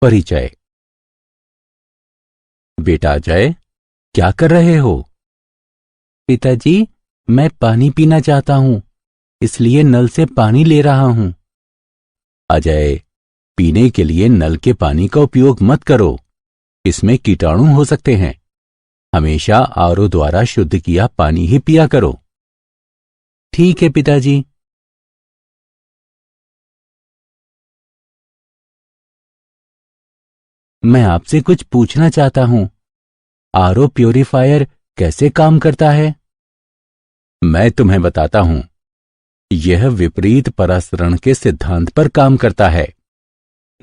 परिचय। बेटा अजय, क्या कर रहे हो? पिताजी, मैं पानी पीना चाहता हूं, इसलिए नल से पानी ले रहा हूं। अजय, पीने के लिए नल के पानी का उपयोग मत करो, इसमें कीटाणु हो सकते हैं। हमेशा आरओ द्वारा शुद्ध किया पानी ही पिया करो। ठीक है पिताजी। मैं आपसे कुछ पूछना चाहता हूं। आरओ प्यूरिफायर कैसे काम करता है? मैं तुम्हें बताता हूं। यह विपरीत परासरण के सिद्धांत पर काम करता है।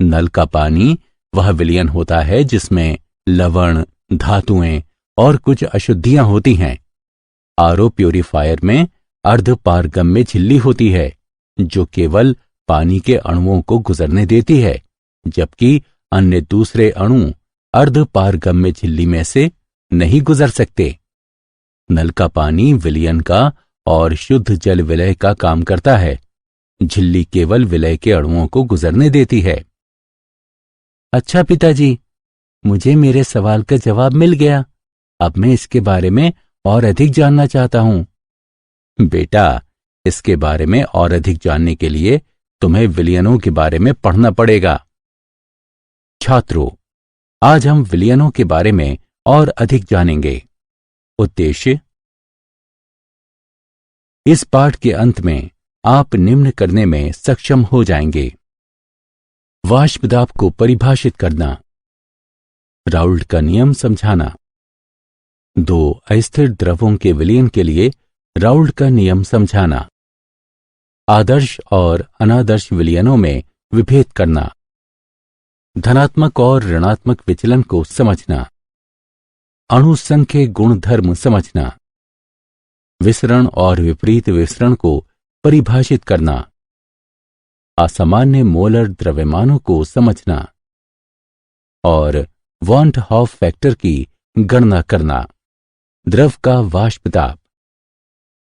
नल का पानी वह विलयन होता है जिसमें लवण, धातुएं और कुछ अशुद्धियां होती हैं। आरओ प्यूरिफायर में अर्धपारगम्य झिल्ली होती है जो केवल पानी के अणुओं को गुजरने देती है, जबकि अन्य दूसरे अणु अर्धपारगम्य झिल्ली में से नहीं गुजर सकते। नल का पानी विलयन का और शुद्ध जल विलय का काम करता है। झिल्ली केवल विलय के अणुओं को गुजरने देती है। अच्छा पिताजी, मुझे मेरे सवाल का जवाब मिल गया। अब मैं इसके बारे में और अधिक जानना चाहता हूं। बेटा, इसके बारे में और अधिक जानने के लिए तुम्हें विलयनों के बारे में पढ़ना पड़ेगा। छात्रों, आज हम विलयनों के बारे में और अधिक जानेंगे। उद्देश्य: इस पाठ के अंत में आप निम्न करने में सक्षम हो जाएंगे। वाष्प दाब को परिभाषित करना, राउल्ट का नियम समझाना, दो अस्थिर द्रवों के विलयन के लिए राउल्ट का नियम समझाना, आदर्श और अनादर्श विलयनों में विभेद करना, धनात्मक और ऋणात्मक विचलन को समझना, अणुसंघ के गुणधर्म समझना, विसरण और विपरीत विसरण को परिभाषित करना, असामान्य मोलर द्रव्यमानों को समझना और वॉन्ट हॉफ फैक्टर की गणना करना। द्रव का वाष्प दाब: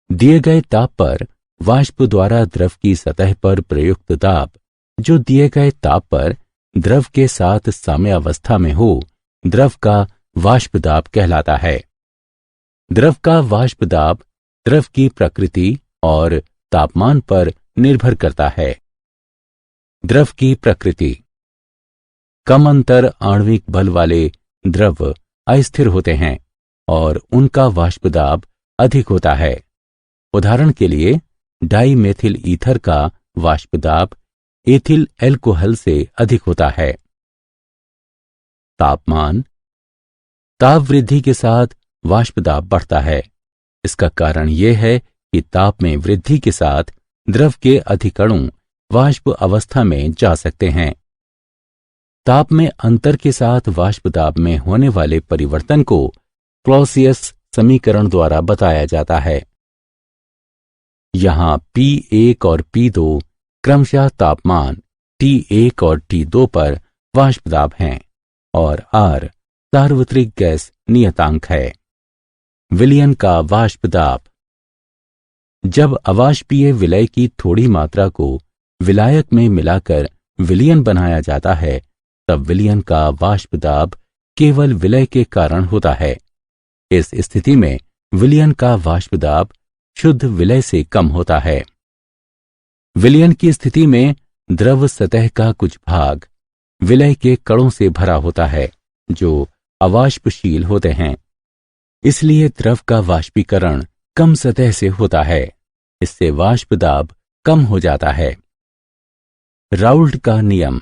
दिए गए ताप पर वाष्प द्वारा द्रव की सतह पर प्रयुक्त दाब जो दिए गए ताप पर द्रव के साथ साम्यावस्था में हो, द्रव का वाष्प दाब कहलाता है। द्रव का वाष्प दाब द्रव की प्रकृति और तापमान पर निर्भर करता है। द्रव की प्रकृति: कम अंतर आणविक बल वाले द्रव अस्थिर होते हैं और उनका वाष्प दाब अधिक होता है। उदाहरण के लिए, डाई मेथिल ईथर का वाष्प दाब एथिल एल्कोहल से अधिक होता है। तापमान: ताप वृद्धि के साथ वाष्प दाब बढ़ता है। इसका कारण यह है कि ताप में वृद्धि के साथ द्रव के अधिक अणु वाष्प अवस्था में जा सकते हैं। ताप में अंतर के साथ वाष्प दाब में होने वाले परिवर्तन को क्लॉसियस समीकरण द्वारा बताया जाता है। यहां P1 और P2 क्रमशः तापमान T1 और T2 पर वाष्प दाब हैं और R सार्वत्रिक गैस नियतांक है। विलयन का वाष्प दाब: जब अवाष्पीय विलय की थोड़ी मात्रा को विलायक में मिलाकर विलयन बनाया जाता है, तब विलयन का वाष्प दाब केवल विलय के कारण होता है। इस स्थिति में विलयन का वाष्प दाब शुद्ध विलय से कम होता है। विलयन की स्थिति में द्रव सतह का कुछ भाग विलय के कणों से भरा होता है जो अवाष्पशील होते हैं। इसलिए द्रव का वाष्पीकरण कम सतह से होता है। इससे वाष्प दाब कम हो जाता है। राउल्ट का नियम: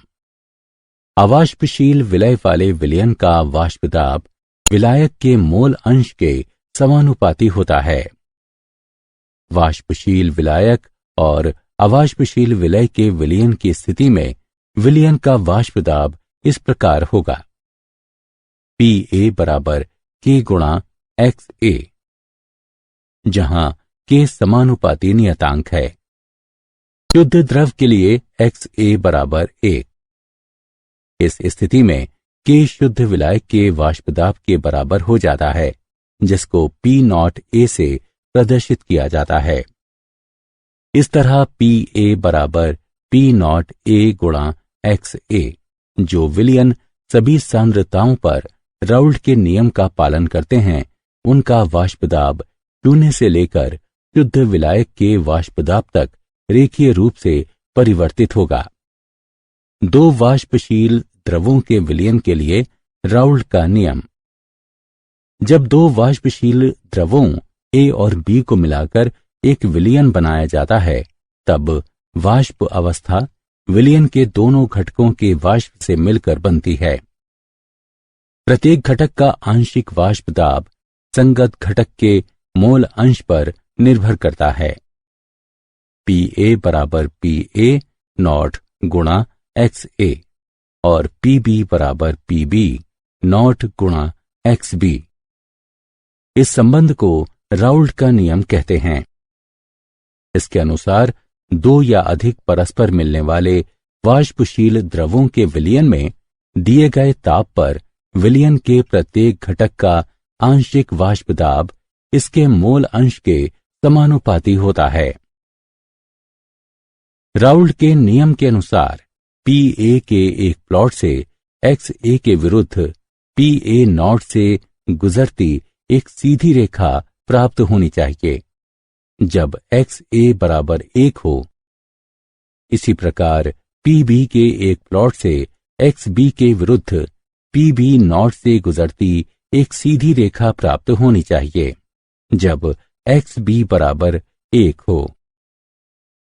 अवाष्पशील विलय वाले विलयन का वाष्प दाब विलायक के मोल अंश के समानुपाती होता है। वाष्पशील विलायक और अवाष्पशील विलय के विलयन की स्थिति में विलयन का वाष्प दाब इस प्रकार होगा: Pa बराबर K गुणा XA, जहां K समानुपाती नियतांक है। शुद्ध द्रव के लिए XA बराबर 1। इस स्थिति में K शुद्ध विलायक के वाष्प दाब के बराबर हो जाता है, जिसको P0A से प्रदर्शित किया जाता है। इस तरह Pa बराबर P0A गुणा XA जो विलयन सभी सांद्रताओं पर राउल्ट के नियम का पालन करते हैं, उनका वाष्प दाब शून्य से लेकर शुद्ध विलायक के वाष्प दाब तक रेखीय रूप से परिवर्तित होगा। दो वाष्पशील द्रवों के विलयन के लिए राउल्ट का नियम। जब दो वाष्पशील द्रवों ए और बी को मिलाकर एक विलयन बनाया जाता है, तब वाष्प अवस्था विलयन के दोनों घटकों के वाष्प से मिलकर बनती है। प्रत्येक घटक का आंशिक वाष्प दाब संगत घटक के मोल अंश पर निर्भर करता है। पी बराबर पी नॉट गुणा एक्स ए और पी बराबर पी नॉट गुणा एक्स बी। इस संबंध को राउल्ट का नियम कहते हैं। इसके अनुसार दो या अधिक परस्पर मिलने वाले वाष्पशील द्रवों के विलयन में दिए गए ताप पर विलयन के प्रत्येक घटक का आंशिक वाष्प दाब इसके मोल अंश के समानुपाती होता है। राउल्ट के नियम के अनुसार पी के एक प्लॉट से एक्स ए के विरुद्ध पी नॉट से गुजरती एक सीधी रेखा प्राप्त होनी चाहिए जब एक्स ए बराबर 1 हो। इसी प्रकार पी बी के एक प्लॉट से एक्स बी के विरुद्ध पी बी नॉट से गुजरती एक सीधी रेखा प्राप्त होनी चाहिए जब एक्स बी बराबर 1 हो।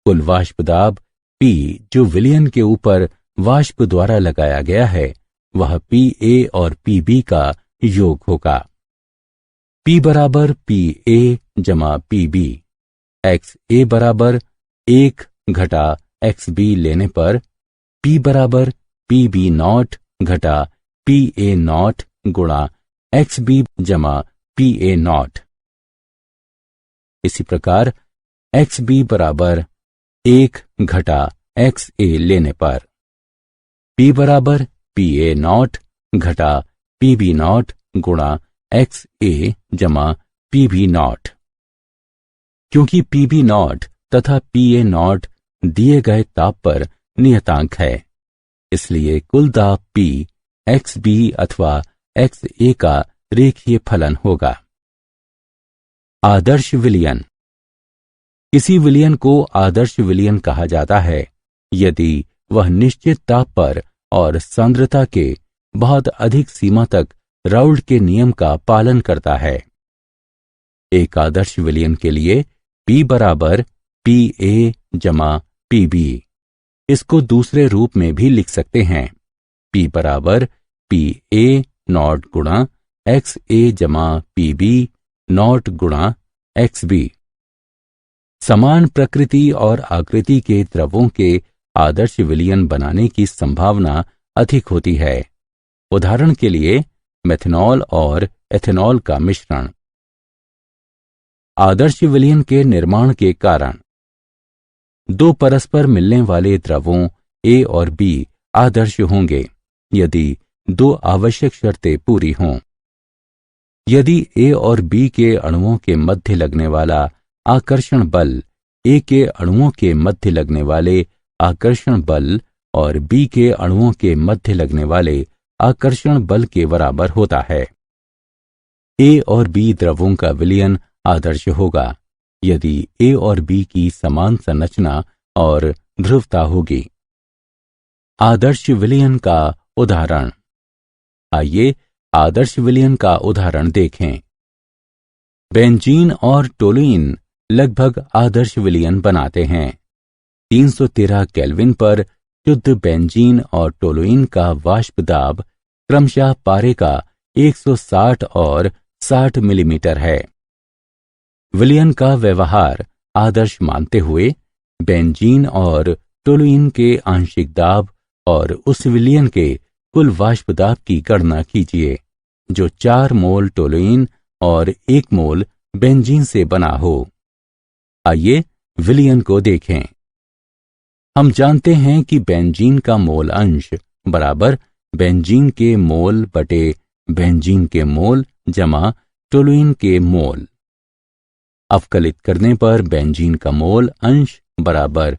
कुल वाष्प दाब P जो विलयन के ऊपर वाष्प द्वारा लगाया गया है, वह PA और PB का योग होगा। P बराबर PA जमा PB। XA बराबर 1 घटा XB लेने पर P बराबर PB नॉट घटा PA नॉट गुणा XB जमा PA नॉट। इसी प्रकार XB बराबर 1 घटा XA लेने पर P बराबर PA नॉट घटा PB नॉट गुणा XA जमा PB नॉट। क्योंकि PB नॉट तथा PA नॉट दिए गए ताप पर नियतांक है, इसलिए कुल दाब P XB अथवा XA का रेखीय फलन होगा। आदर्श विलयन। किसी विलयन को आदर्श विलयन कहा जाता है यदि वह निश्चित ताप पर और सांद्रता के बहुत अधिक सीमा तक राउल्ट के नियम का पालन करता है। एक आदर्श विलयन के लिए P बराबर PA जमा PB। इसको दूसरे रूप में भी लिख सकते हैं। P बराबर PA नॉट गुणा XA जमा PB नॉट गुणा XB। समान प्रकृति और आकृति के द्रवों के आदर्श विलयन बनाने की संभावना अधिक होती है। उदाहरण के लिए मेथनॉल और एथेनॉल का मिश्रण। आदर्श विलयन के निर्माण के कारण दो परस्पर मिलने वाले द्रवों A और B आदर्श होंगे यदि दो आवश्यक शर्तें पूरी हों। यदि A और B के अणुओं के मध्य लगने वाला आकर्षण बल A के अणुओं के मध्य लगने वाले आकर्षण बल और B के अणुओं के मध्य लगने वाले आकर्षण बल के बराबर होता है, A और B द्रवों का विलयन आदर्श होगा यदि A और B की समान संरचना और ध्रुवता होगी। आदर्श विलयन का उदाहरण। आइए आदर्श विलयन का उदाहरण देखें। बेंजीन और टोलुइन लगभग आदर्श विलयन बनाते हैं। 313 केल्विन पर शुद्ध बेंजीन और टोलुइन का वाष्प दाब क्रमशः पारे का 160 और 60 मिलीमीटर है। विलयन का व्यवहार आदर्श मानते हुए बेंजीन और टोलुइन के आंशिक दाब और उस विलयन के कुल वाष्प दाब की गणना कीजिए जो 4 मोल टोलुइन और 1 मोल बेंजीन से बना हो। आइए विलयन को देखें। हम जानते हैं कि बेंजीन का मोल अंश बराबर बेंजीन के मोल बटे बेंजीन के मोल जमा टोलुइन के मोल। अवकलित करने पर बेंजीन का मोल अंश बराबर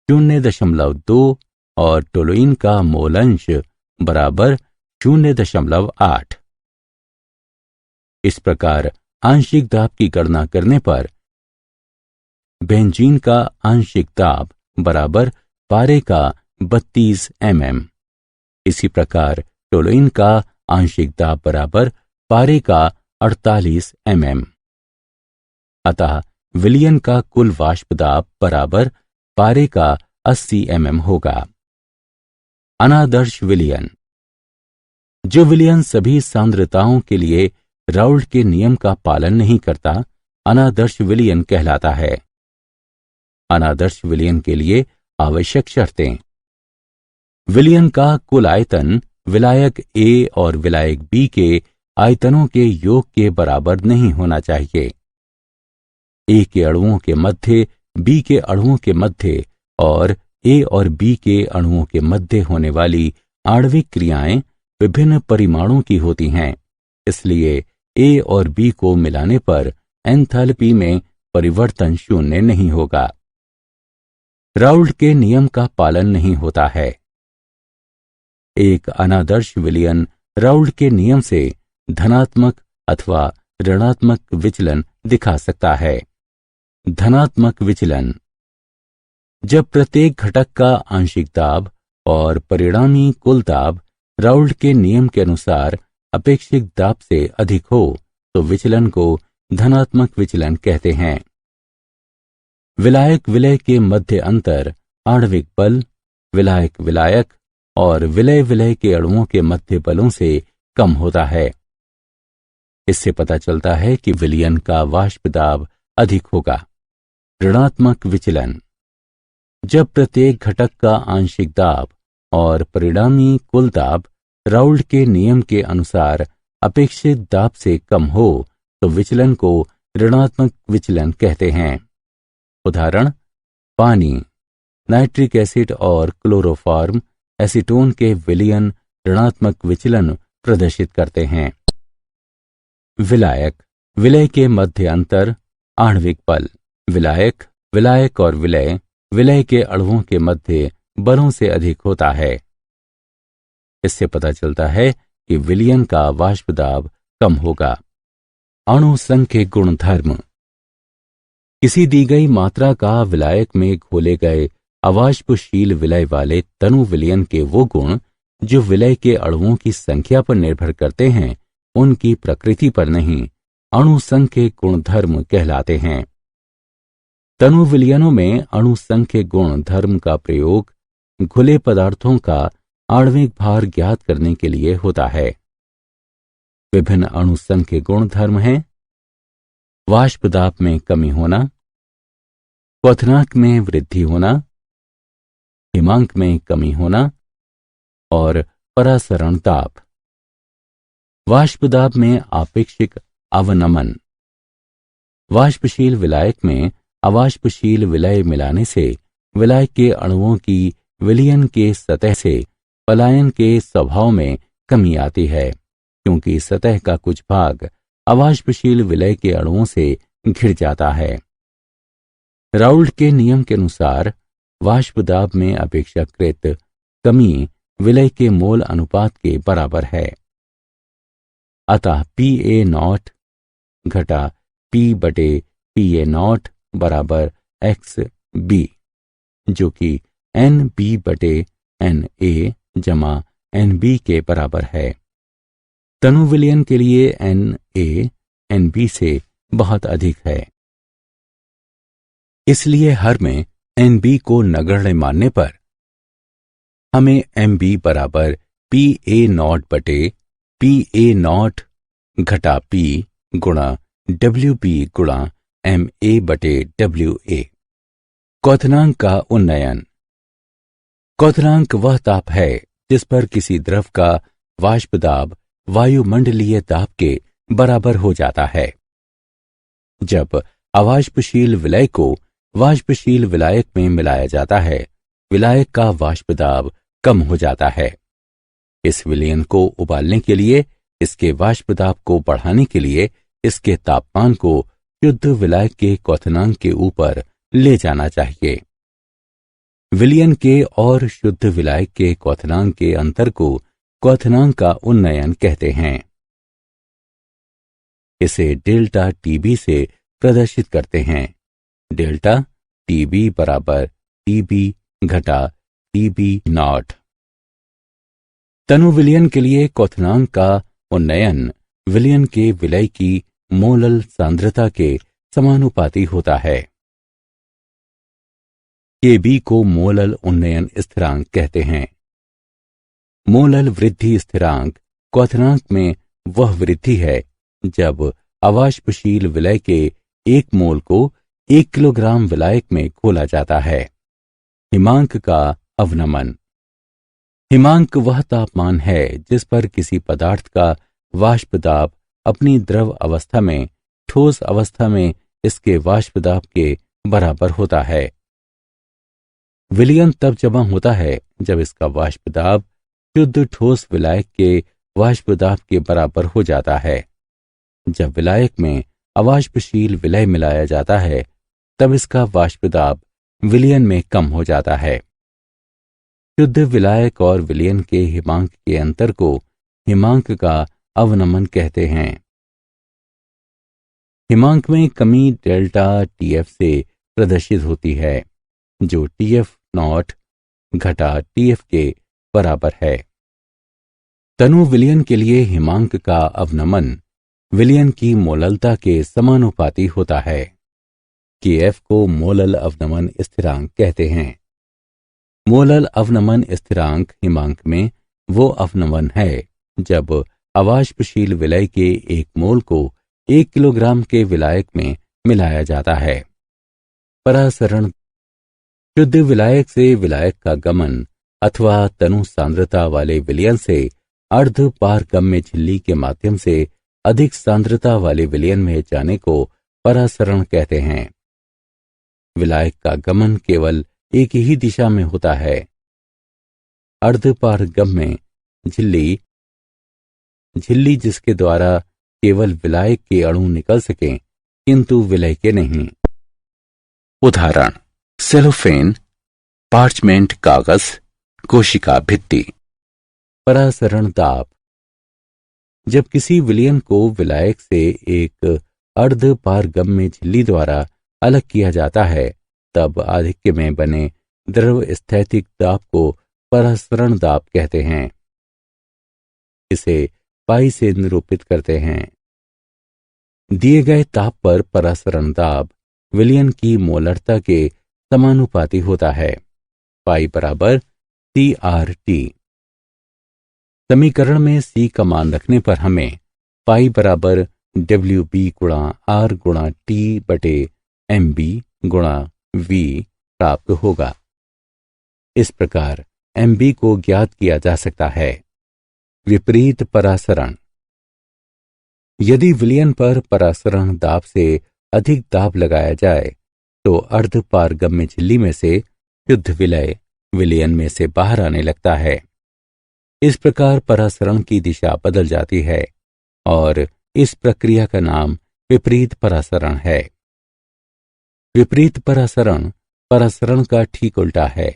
0.2 और टोलुइन का मोल अंश बराबर 0.8। इस प्रकार आंशिक दाब की गणना करने पर बेंजीन का आंशिक दाब बराबर पारे का 32 mm। इसी प्रकार टोलुइन का आंशिक दाब बराबर पारे का 48 mm। अतः विलयन का कुल वाष्प दाब बराबर पारे का 80 mm होगा। अनादर्श विलयन। जो विलयन सभी सांद्रताओं के लिए राउल्ट के नियम का पालन नहीं करता, अनादर्श विलयन कहलाता है। अनादर्श विलयन के लिए आवश्यक शर्तें। विलयन का कुल आयतन विलायक ए और विलायक बी के आयतनों के योग के बराबर नहीं होना चाहिए। ए के अणुओं के मध्य, बी के अणुओं के मध्य और ए और बी के अणुओं के मध्य होने वाली आणविक क्रियाएं विभिन्न परिमाणों की होती हैं। इसलिए ए और बी को मिलाने पर एंथैल्पी में परिवर्तन शून्य नहीं होगा। राउल्ट के नियम का पालन नहीं होता है। एक अनादर्श विलयन राउल्ट के नियम से धनात्मक अथवा ऋणात्मक विचलन दिखा सकता है। धनात्मक विचलन। जब प्रत्येक घटक का आंशिक दाब और परिणामी कुल दाब राउल्ट के नियम के अनुसार अपेक्षित दाब से अधिक हो तो विचलन को धनात्मक विचलन कहते हैं। विलायक विलय के मध्य अंतर आणविक बल, विलायक विलायक और विलय विलय के अणुओं के मध्य बलों से कम होता है। इससे पता चलता है कि विलयन का वाष्प दाब अधिक होगा। ऋणात्मक विचलन। जब प्रत्येक घटक का आंशिक दाब और परिणामी कुल दाब राउल्ट के नियम के अनुसार अपेक्षित दाब से कम हो तो विचलन को ऋणात्मक विचलन कहते हैं। उदाहरण: पानी, नाइट्रिक एसिड और क्लोरोफॉर्म एसीटोन के विलयन ऋणात्मक विचलन प्रदर्शित करते हैं। विलायक विलय के मध्य अंतर आणविक बल। विलायक विलायक और विलय विलय के अणुओं के मध्य बलों से अधिक होता है। इससे पता चलता है कि विलयन का वाष्प दाब कम होगा। अणु संख्य गुणधर्म। किसी दी गई मात्रा का विलायक में घोले गए अवाष्पशील विलय वाले तनु विलयन के वो गुण जो विलय के अणुओं की संख्या पर निर्भर करते हैं, उनकी प्रकृति पर नहीं, अणु संख्य गुणधर्म कहलाते हैं। तनु विलयनों में अणु संख्य गुणधर्म का प्रयोग घुले पदार्थों का आणविक भार ज्ञात करने के लिए होता है। विभिन्न अणु संख्य गुणधर्म हैं: वाष्प दाब में कमी होना, क्वथनांक में वृद्धि होना, हिमांक में कमी होना और परासरण दाब। वाष्प दाब में आपेक्षिक अवनमन। वाष्पशील विलायक में अवाष्पशील विलय मिलाने से विलायक के अणुओं की विलयन के सतह से पलायन के स्वभाव में कमी आती है, क्योंकि सतह का कुछ भाग अवाष्पशील विलय के अणुओं से घिर जाता है। राउल्ट के नियम के अनुसार वाष्प दाब में अपेक्षाकृत कमी विलय के मोल अनुपात के बराबर है। अतः Pa0 घटा P/Pa0 बराबर XB, जो कि NB/Na जमा NB के बराबर है। तनु विलयन के लिए Na NB से बहुत अधिक है। इसलिए हर में NB को नगण्य मानने पर हमें MB बराबर Pa0/Pa0 घटा P गुणा WB गुणा Ma/WA। क्वथनांक का उन्नयन। क्वथनांक वह ताप है जिस पर किसी द्रव का वाष्प दाब वायुमंडलीय दाब के बराबर हो जाता है। जब अवाष्पशील विलय को वाष्पशील विलायक में मिलाया जाता है, विलायक का वाष्प दाब कम हो जाता है। इस विलयन को उबालने के लिए, इसके वाष्प दाब को बढ़ाने के लिए इसके तापमान को शुद्ध विलायक के क्वथनांक के ऊपर ले जाना चाहिए। विलयन के और शुद्ध विलायक के क्वथनांक के अंतर को क्वथनांक का उन्नयन कहते हैं। इसे डेल्टा टीबी से प्रदर्शित करते हैं। डेल्टा टीबी बराबर टीबी घटा टीबी नॉट। तनु विलयन के लिए क्वथनांक का उन्नयन विलयन के विलय की मोलल सांद्रता के समानुपाती होता है। Kb को मोलल उन्नयन स्थिरांक कहते हैं। मोलल वृद्धि स्थिरांक क्वथनांक में वह वृद्धि है जब अवाष्पशील विलय के 1 मोल को 1 किलोग्राम विलायक में घोला जाता है। हिमांक का अवनमन। हिमांक वह तापमान है जिस पर किसी पदार्थ का वाष्प दाब अपनी द्रव अवस्था में ठोस अवस्था में इसके वाष्प दाब के बराबर होता है। विलयन तब जमा होता है जब इसका वाष्प दाब शुद्ध ठोस विलायक के वाष्प दाब के बराबर हो जाता है। जब विलायक में अवाष्पशील विलय मिलाया जाता है तब इसका वाष्प दाब विलयन में कम हो जाता है। शुद्ध विलायक और विलयन के हिमांक के अंतर को हिमांक का अवनमन कहते हैं। हिमांक में कमी डेल्टा टीएफ से प्रदर्शित होती है जो टीएफ नॉट घटा टीएफ के बराबर है। तनु विलयन के लिए हिमांक का अवनमन विलयन की मोललता के समानुपाती होता है। केएफ को मोलल अवनमन स्थिरांक कहते हैं। मोलल अवनमन स्थिरांक हिमांक में वो अवनमन है जब अवाष्पशील विलय के 1 मोल को 1 किलोग्राम के विलायक में मिलाया जाता है। परासरण। शुद्ध विलायक से विलायक का गमन अथवा तनु सांद्रता वाले विलयन से अर्ध पारगम्य झिल्ली के माध्यम से अधिक सांद्रता वाले विलयन में जाने को परासरण कहते हैं। विलायक का गमन केवल एक ही दिशा में होता है। अर्धपारगम्य झिल्ली जिसके द्वारा केवल विलायक के अणु निकल सकें किंतु विलय के नहीं। उदाहरण: सेलोफेन, पार्चमेंट कागज, कोशिका भित्ति। परासरण दाब। जब किसी विलयन को विलायक से एक अर्धपारगम्य झिल्ली द्वारा अलग किया जाता है तब आधिक्य में बने द्रव स्थैतिक दाब को परासरण दाब कहते हैं। इसे पाई से निरूपित करते हैं। दिए गए ताप पर परासरण दाब विलयन की मोलरता के समानुपाती होता है। पाई बराबर CRT। समीकरण में C का मान रखने पर हमें पाई बराबर WB गुणा R गुणा T बटे MB गुणा V प्राप्त होगा। इस प्रकार MB को ज्ञात किया जा सकता है। विपरीत परासरण। यदि विलयन पर परासरण दाब से अधिक दाब लगाया जाए तो अर्धपारगम्य झिल्ली में से शुद्ध विलय विलयन में से बाहर आने लगता है। इस प्रकार परासरण की दिशा बदल जाती है और इस प्रक्रिया का नाम विपरीत परासरण है। विपरीत परासरण परासरण का ठीक उल्टा है।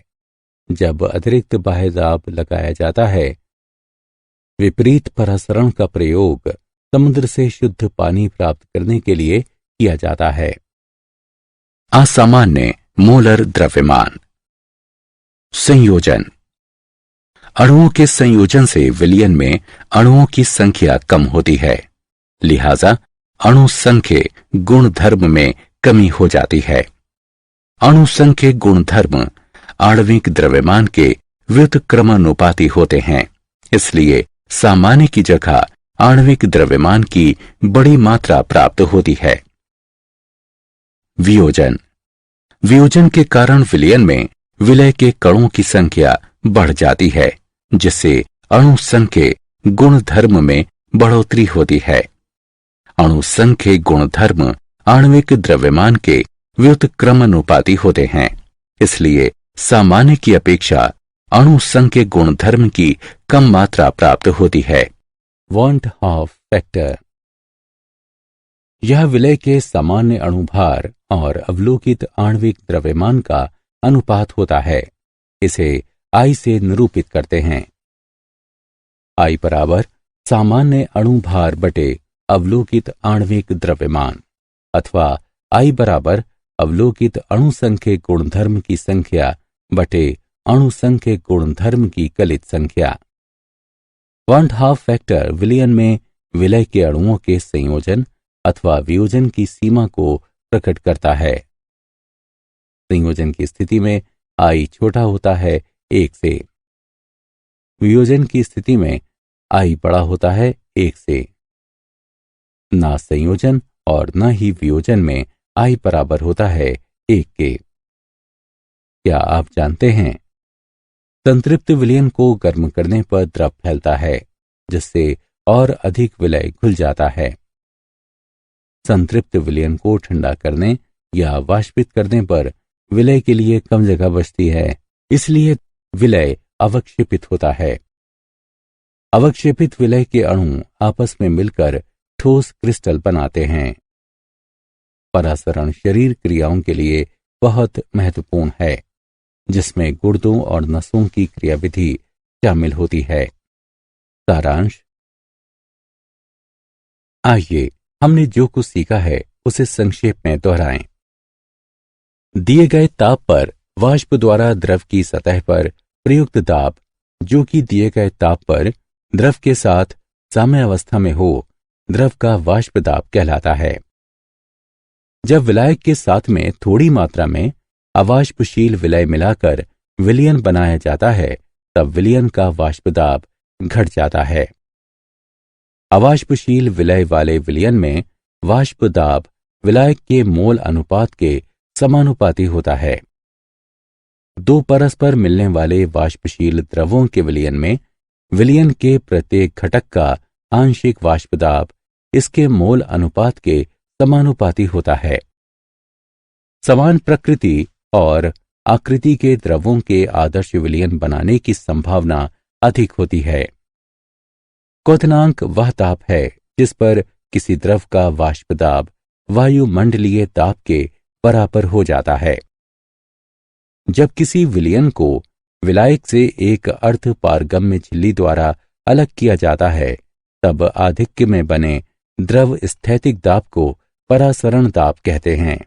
जब अतिरिक्त बाह्य दाब लगाया जाता है, विपरीत परासरण का प्रयोग समुद्र से शुद्ध पानी प्राप्त करने के लिए किया जाता है। असामान्य मोलर द्रव्यमान। संयोजन। अणुओं के संयोजन से विलयन में अणुओं की संख्या कम होती है, लिहाजा अणु संख्य गुणधर्म में कमी हो जाती है। अणु संख्य गुणधर्म आणविक द्रव्यमान के व्युत्क्रमानुपाती होते हैं, इसलिए सामान्य की जगह आणविक द्रव्यमान की बड़ी मात्रा प्राप्त होती है। वियोजन। वियोजन के कारण विलयन में विलय के कणों की संख्या बढ़ जाती है, जिससे अणु संख्य गुणधर्म में बढ़ोतरी होती है। अणु संख्य गुणधर्म आणविक द्रव्यमान के व्युत्क्रमानुपाती होते हैं, इसलिए सामान्य की अपेक्षा अणु संख्य गुणधर्म की कम मात्रा प्राप्त होती है। Want of factor. यह विलय के सामान्य अणुभार और अवलोकित आणविक द्रव्यमान का अनुपात होता है। इसे I से निरूपित करते हैं। I बराबर सामान्य अणुभार बटे अवलोकित आणविक द्रव्यमान, अथवा I बराबर अवलोकित अणुसंख्यक गुणधर्म की संख्या बटे अणुसंख्यक गुणधर्म की कलित संख्या। 1/2 फैक्टर विलयन में विलय के अणुओं के संयोजन अथवा वियोजन की सीमा को प्रकट करता है। संयोजन की स्थिति में I छोटा होता है 1 से। वियोजन की स्थिति में I बड़ा होता है 1 से। ना संयोजन और न ही वियोजन में I बराबर होता है 1 के। क्या आप जानते हैं, संतृप्त विलयन को गर्म करने पर द्रव फैलता है, जिससे और अधिक विलय घुल जाता है। संतृप्त विलयन को ठंडा करने या वाष्पित करने पर विलय के लिए कम जगह बचती है, इसलिए विलय अवक्षेपित होता है। अवक्षेपित विलय के अणु आपस में मिलकर ठोस क्रिस्टल बनाते हैं। परासरण शरीर क्रियाओं के लिए बहुत महत्वपूर्ण है, जिसमें गुर्दों और नसों की क्रियाविधि शामिल होती है। सारांश। आइए हमने जो कुछ सीखा है उसे संक्षेप में दोहराएं। दिए गए ताप पर वाष्प द्वारा द्रव की सतह पर प्रयुक्त दाब, जो कि दिए गए ताप पर द्रव के साथ साम्यावस्था में हो, द्रव का वाष्प दाब कहलाता है। जब विलायक के साथ में थोड़ी मात्रा में अवाष्पशील विलय मिलाकर विलयन बनाया जाता है, तब विलयन का वाष्प दाब घट जाता है। अवाष्पशील विलय वाले विलयन में वाष्प दाब विलायक के मोल अनुपात के समानुपाती होता है। दो परस्पर मिलने वाले वाष्पशील द्रवों के विलयन में विलयन के प्रत्येक घटक का आंशिक वाष्प दाब इसके मोल अनुपात के समानुपाती होता है। समान प्रकृति और आकृति के द्रवों के आदर्श विलयन बनाने की संभावना अधिक होती है। क्वथनांक वह ताप है जिस पर किसी द्रव का वाष्प दाब वायुमंडलीय ताप के बराबर हो जाता है। जब किसी विलयन को विलायक से एक अर्ध पारगम्य झिल्ली द्वारा अलग किया जाता है, तब आधिक्य में बने द्रव स्थैतिक दाब को परासरण दाब कहते हैं।